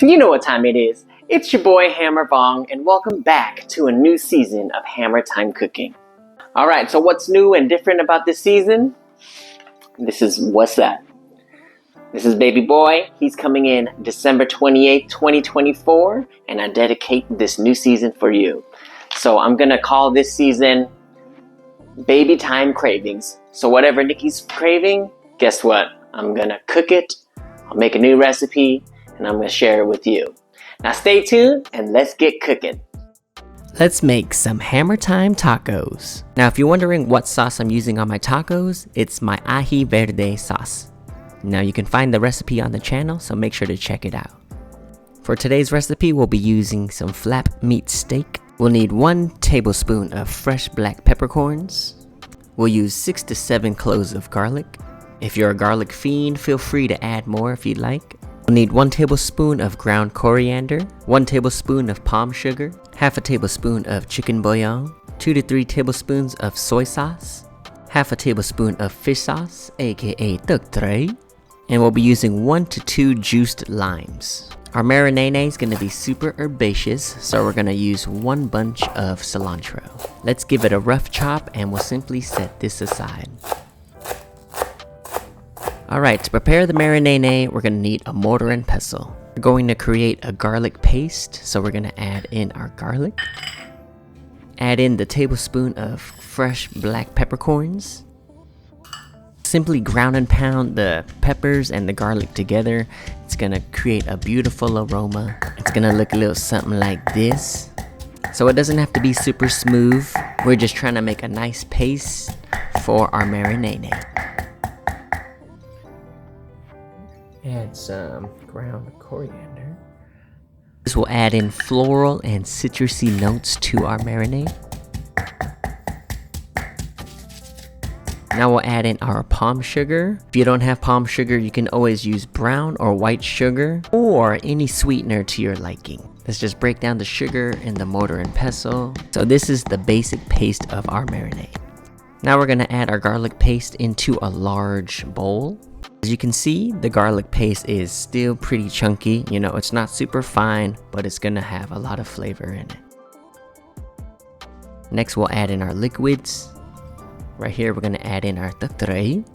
You know what time it is. It's your boy Hammer Vong, and welcome back to a new season of Hammer Time Cooking. Alright, so what's new and different about this season? This is what's that? This is baby boy. He's coming in December 28th, 2024, and I dedicate this new season for you. So I'm gonna call this season Baby Time Cravings. So whatever Nikki's craving, guess what? I'm gonna cook it, I'll make a new recipe, and I'm gonna share it with you. Now stay tuned and let's get cooking. Let's make some Hammer Time tacos. Now if you're wondering what sauce I'm using on my tacos, it's my ají verde sauce. Now you can find the recipe on the channel, so make sure to check it out. For today's recipe, we'll be using some flap meat steak. We'll need 1 tablespoon of fresh black peppercorns. We'll use 6 to 7 cloves of garlic. If you're a garlic fiend, feel free to add more if you'd like. We'll need 1 tablespoon of ground coriander, 1 tablespoon of palm sugar, half a tablespoon of chicken bouillon, 2 to 3 tablespoons of soy sauce, half a tablespoon of fish sauce, aka tortilla, and we'll be using 1 to 2 juiced limes. Our marinade is going to be super herbaceous, so we're going to use 1 bunch of cilantro. Let's give it a rough chop and we'll simply set this aside. Alright, to prepare the marinade, we're going to need a mortar and pestle. We're going to create a garlic paste, so we're going to add in our garlic. Add in the tablespoon of fresh black peppercorns. Simply ground and pound the peppers and the garlic together. It's going to create a beautiful aroma. It's going to look a little something like this. So it doesn't have to be super smooth. We're just trying to make a nice paste for our marinade. Add some ground coriander. This will add in floral and citrusy notes to our marinade. Now we'll add in our palm sugar. If you don't have palm sugar, you can always use brown or white sugar or any sweetener to your liking. Let's just break down the sugar in the mortar and pestle. So this is the basic paste of our marinade. Now we're going to add our garlic paste into a large bowl. As you can see, the garlic paste is still pretty chunky. You know, it's not super fine, but it's gonna have a lot of flavor in it. Next, we'll add in our liquids. Right here, we're gonna add in our tortilla.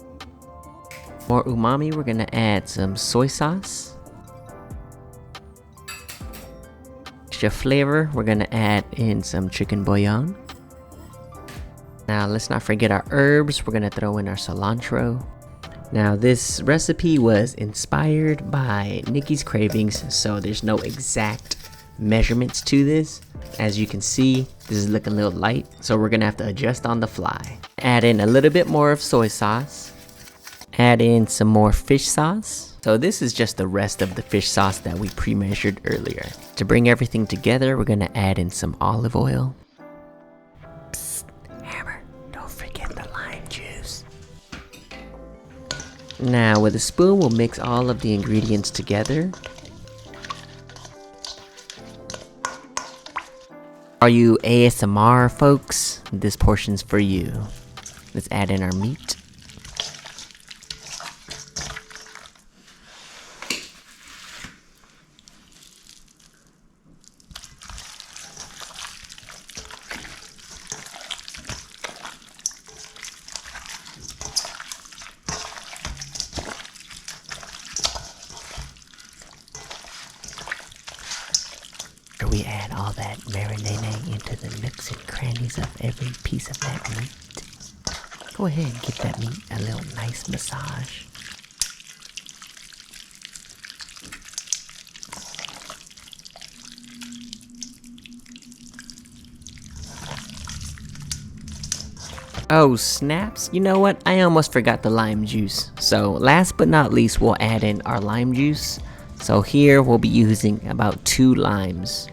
For umami, we're gonna add some soy sauce. Extra flavor, we're gonna add in some chicken bouillon. Now, let's not forget our herbs. We're gonna throw in our cilantro. Now this recipe was inspired by Nikki's cravings, so there's no exact measurements to this. As you can see, this is looking a little light, so we're gonna have to adjust on the fly. Add in a little bit more of soy sauce. Add in some more fish sauce. So this is just the rest of the fish sauce that we pre-measured earlier. To bring everything together, we're gonna add in some olive oil. Psst, Hammer, don't forget the lime juice. Now with a spoon, we'll mix all of the ingredients together. Are you ASMR folks? This portion's for you. Let's add in our meat. We add all that marinade into the nooks and crannies of every piece of that meat. Go ahead and give that meat a little nice massage. Oh snaps, you know what? I almost forgot the lime juice. So last but not least, we'll add in our lime juice. So here we'll be using about 2 limes.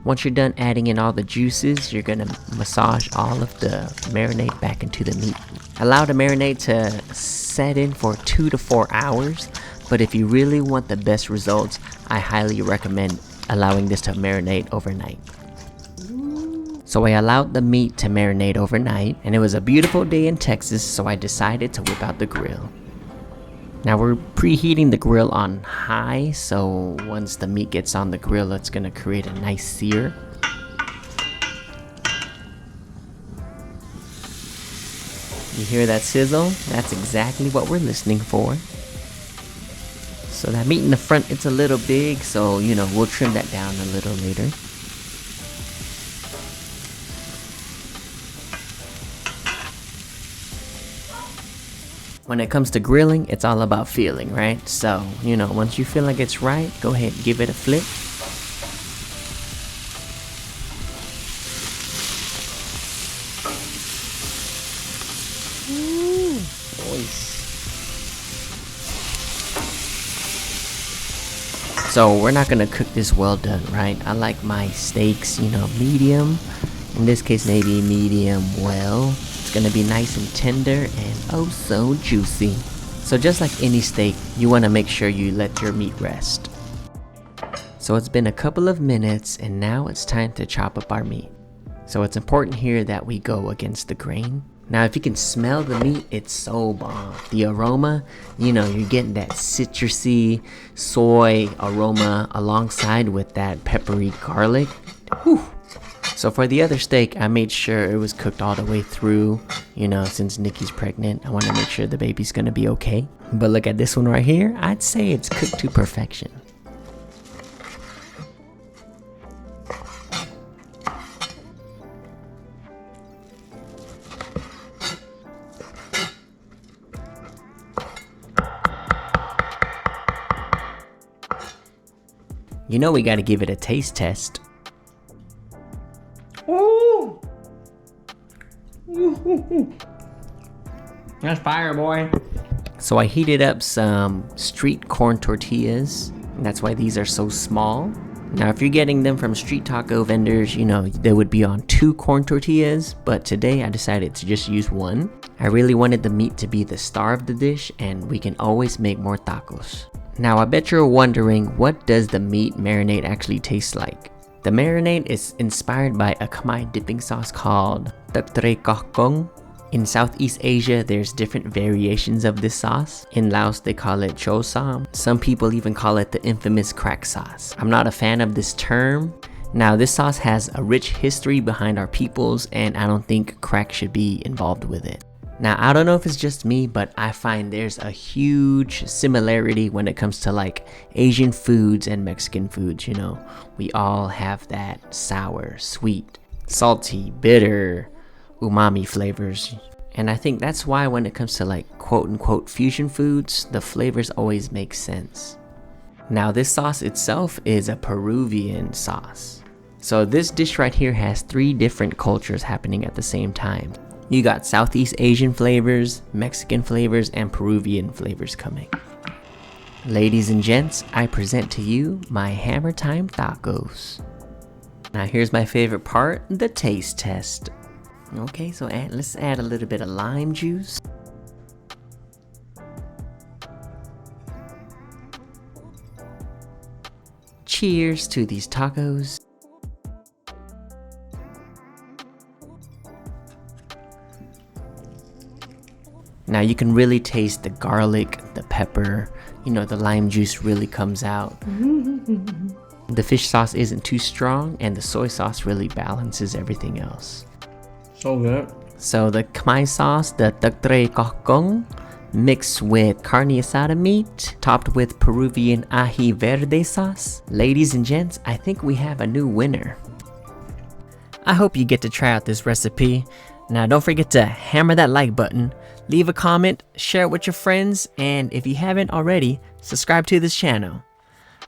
Once you're done adding in all the juices, you're gonna massage all of the marinade back into the meat. Allow the marinade to set in for 2 to 4 hours, but if you really want the best results, I highly recommend allowing this to marinate overnight. So I allowed the meat to marinate overnight, and it was a beautiful day in Texas, so I decided to whip out the grill. Now we're preheating the grill on high, so once the meat gets on the grill, it's gonna create a nice sear. You hear that sizzle? That's exactly what we're listening for. So that meat in the front, it's a little big, so you know, we'll trim that down a little later. When it comes to grilling, it's all about feeling, right? So, you know, once you feel like it's right, go ahead and give it a flip. So we're not gonna cook this well done, right? I like my steaks, you know, medium. In this case, maybe medium well. It's gonna be nice and tender and oh so juicy. So just like any steak, you wanna make sure you let your meat rest. So it's been a couple of minutes and now it's time to chop up our meat. So it's important here that we go against the grain. Now if you can smell the meat, it's so bomb. The aroma, you know, you're getting that citrusy soy aroma alongside with that peppery garlic. Whew. So for the other steak, I made sure it was cooked all the way through. You know, since Nikki's pregnant, I want to make sure the baby's gonna be okay. But look at this one right here. I'd say it's cooked to perfection. You know we gotta give it a taste test. Ooh. That's fire, boy. So I heated up some street corn tortillas. And that's why these are so small. Now if you're getting them from street taco vendors, you know, they would be on 2 corn tortillas. But today I decided to just use 1. I really wanted the meat to be the star of the dish, and we can always make more tacos. Now I bet you're wondering, what does the meat marinade actually taste like? The marinade is inspired by a Khmer dipping sauce called Tortilla. In Southeast Asia, there's different variations of this sauce. In Laos, they call it Cho Sam. Some people even call it the infamous crack sauce. I'm not a fan of this term. Now, this sauce has a rich history behind our peoples, and I don't think crack should be involved with it. Now, I don't know if it's just me, but I find there's a huge similarity when it comes to like Asian foods and Mexican foods, you know. We all have that sour, sweet, salty, bitter, umami flavors. And I think that's why when it comes to like quote-unquote fusion foods, the flavors always make sense. Now, this sauce itself is a Peruvian sauce. So this dish right here has 3 different cultures happening at the same time. You got Southeast Asian flavors, Mexican flavors, and Peruvian flavors coming. Ladies and gents, I present to you my Hammer Time tacos. Now here's my favorite part, the taste test. Okay, so let's add a little bit of lime juice. Cheers to these tacos. Now you can really taste the garlic, the pepper, you know, the lime juice really comes out. The fish sauce isn't too strong, and the soy sauce really balances everything else. So good. So the Khmer sauce, the Tortilla, mixed with Carne Asada meat, topped with Peruvian ají verde sauce. Ladies and gents, I think we have a new winner. I hope you get to try out this recipe. Now don't forget to hammer that like button, leave a comment, share it with your friends, and if you haven't already, subscribe to this channel.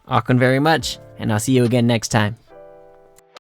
Welcome very much, and I'll see you again next time.